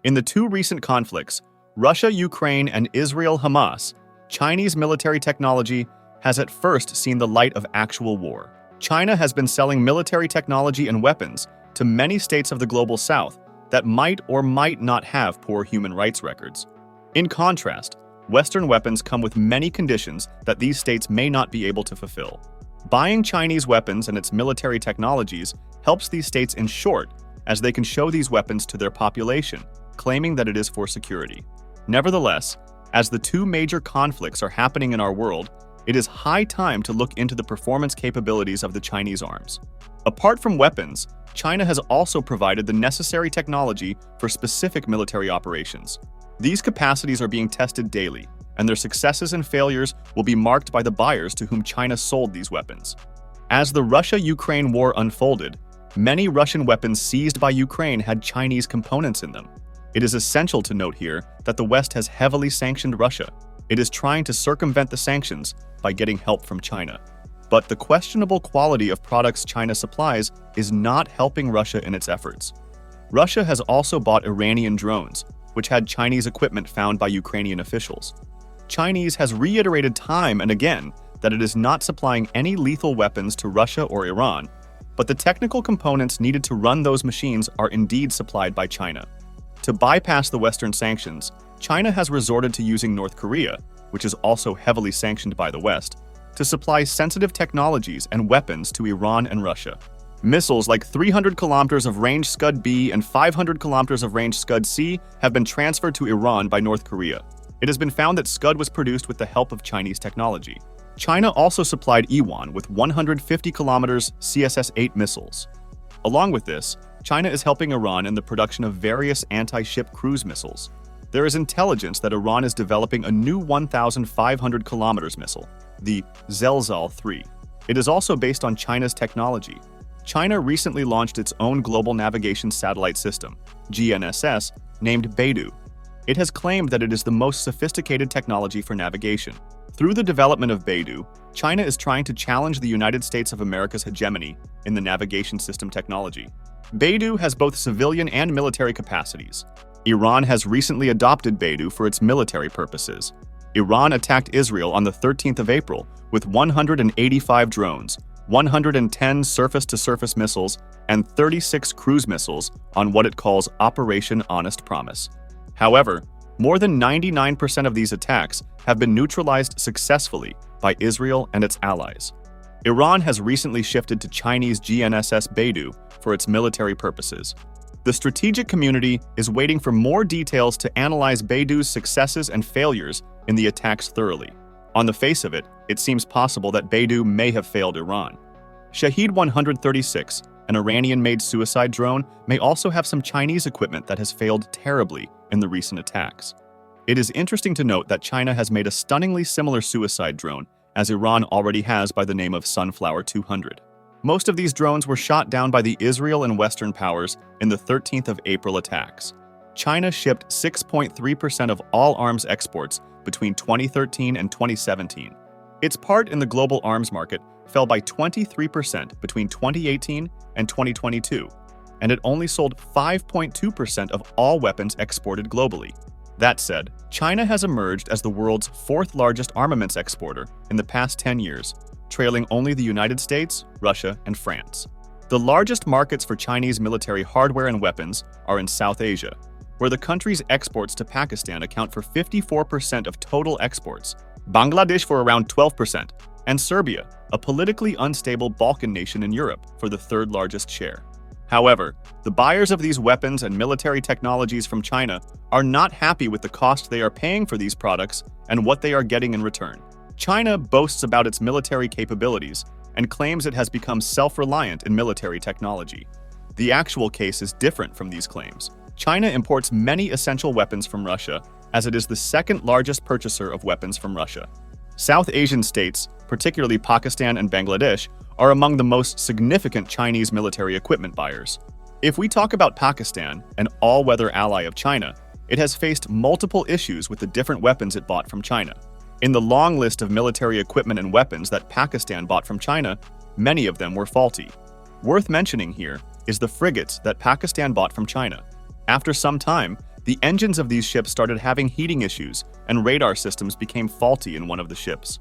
In the two recent conflicts, Russia-Ukraine and Israel-Hamas, Chinese military technology has at first seen the light of actual war. China has been selling military technology and weapons to many states of the global south that might or might not have poor human rights records. In contrast, Western weapons come with many conditions that these states may not be able to fulfill. Buying Chinese weapons and its military technologies helps these states in short, as they can show these weapons to their population, claiming that it is for security. Nevertheless, as the two major conflicts are happening in our world, it is high time to look into the performance capabilities of the Chinese arms. Apart from weapons, China has also provided the necessary technology for specific military operations. These capacities are being tested daily, and their successes and failures will be marked by the buyers to whom China sold these weapons. As the Russia-Ukraine war unfolded, many Russian weapons seized by Ukraine had Chinese components in them. It is essential to note here that the West has heavily sanctioned Russia. It is trying to circumvent the sanctions by getting help from China. But the questionable quality of products China supplies is not helping Russia in its efforts. Russia has also bought Iranian drones, which had Chinese equipment found by Ukrainian officials. Chinese has reiterated time and again that it is not supplying any lethal weapons to Russia or Iran, but the technical components needed to run those machines are indeed supplied by China. To bypass the Western sanctions, China has resorted to using North Korea, which is also heavily sanctioned by the West, to supply sensitive technologies and weapons to Iran and Russia. Missiles like 300 kilometers of range Scud-B and 500 kilometers of range Scud-C have been transferred to Iran by North Korea. It has been found that Scud was produced with the help of Chinese technology. China also supplied Iran with 150 kilometers CSS-8 missiles. Along with this, China is helping Iran in the production of various anti-ship cruise missiles. There is intelligence that Iran is developing a new 1,500 kilometers missile, the Zelzal-3. It is also based on China's technology. China recently launched its own global navigation satellite system, GNSS, named Beidou. It has claimed that it is the most sophisticated technology for navigation. Through the development of Beidou, China is trying to challenge the United States of America's hegemony in the navigation system technology. Beidou has both civilian and military capacities. Iran has recently adopted Beidou for its military purposes. Iran attacked Israel on the 13th of April with 185 drones, 110 surface-to-surface missiles, and 36 cruise missiles on what it calls Operation Honest Promise. However, more than 99% of these attacks have been neutralized successfully by Israel and its allies. Iran has recently shifted to Chinese GNSS Beidou for its military purposes. The strategic community is waiting for more details to analyze Beidou's successes and failures in the attacks thoroughly. On the face of it, it seems possible that Beidou may have failed Iran. Shahed 136, an Iranian-made suicide drone, may also have some Chinese equipment that has failed terribly in the recent attacks. It is interesting to note that China has made a stunningly similar suicide drone, as Iran already has by the name of Sunflower 200. Most of these drones were shot down by the Israel and Western powers in the 13th of April attacks. China shipped 6.3% of all arms exports between 2013 and 2017. Its part in the global arms market fell by 23% between 2018 and 2022, and it only sold 5.2% of all weapons exported globally. That said, China has emerged as the world's fourth largest armaments exporter in the past 10 years, trailing only the United States, Russia, and France. The largest markets for Chinese military hardware and weapons are in South Asia, where the country's exports to Pakistan account for 54% of total exports, Bangladesh for around 12%, and Serbia, a politically unstable Balkan nation in Europe, for the third largest share. However, the buyers of these weapons and military technologies from China are not happy with the cost they are paying for these products and what they are getting in return. China boasts about its military capabilities and claims it has become self-reliant in military technology. The actual case is different from these claims. China imports many essential weapons from Russia, as it is the second largest purchaser of weapons from Russia. South Asian states, particularly Pakistan and Bangladesh, are among the most significant Chinese military equipment buyers. If we talk about Pakistan, an all-weather ally of China, it has faced multiple issues with the different weapons it bought from China. In the long list of military equipment and weapons that Pakistan bought from China, many of them were faulty. Worth mentioning here is the frigates that Pakistan bought from China. After some time, The engines of these ships started having heating issues, and radar systems became faulty in one of the ships.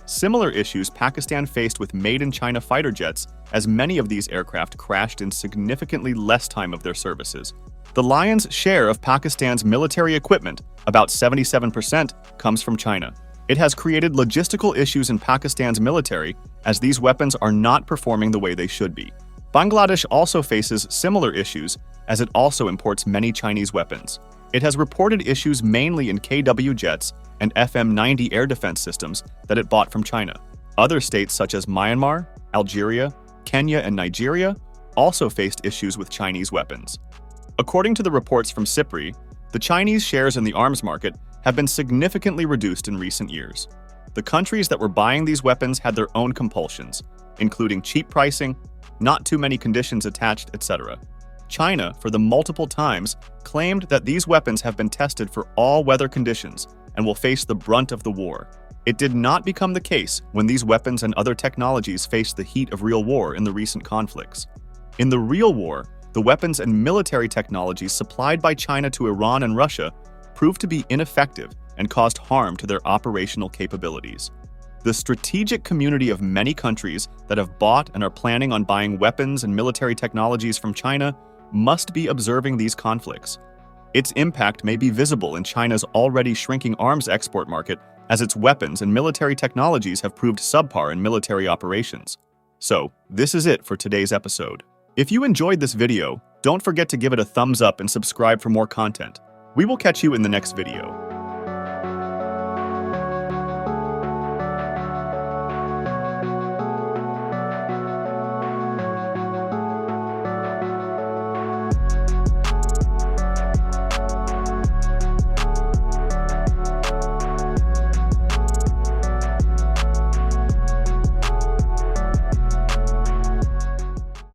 Similar issues Pakistan faced with made-in-China fighter jets, as many of these aircraft crashed in significantly less time of their services. The lion's share of Pakistan's military equipment, about 77%, comes from China. It has created logistical issues in Pakistan's military, as these weapons are not performing the way they should be. Bangladesh also faces similar issues, as it also imports many Chinese weapons. It has reported issues mainly in KW jets and FM-90 air defense systems that it bought from China. Other states such as Myanmar, Algeria, Kenya, and Nigeria also faced issues with Chinese weapons. According to the reports from SIPRI, the Chinese shares in the arms market have been significantly reduced in recent years. The countries that were buying these weapons had their own compulsions, including cheap pricing, not too many conditions attached, etc. China, for the multiple times, claimed that these weapons have been tested for all weather conditions and will face the brunt of the war. It did not become the case when these weapons and other technologies faced the heat of real war in the recent conflicts. In the real war, the weapons and military technologies supplied by China to Iran and Russia proved to be ineffective and caused harm to their operational capabilities. The strategic community of many countries that have bought and are planning on buying weapons and military technologies from China must be observing these conflicts. Its impact may be visible in China's already shrinking arms export market, as its weapons and military technologies have proved subpar in military operations. So, this is it for today's episode. If you enjoyed this video, don't forget to give it a thumbs up and subscribe for more content. We will catch you in the next video.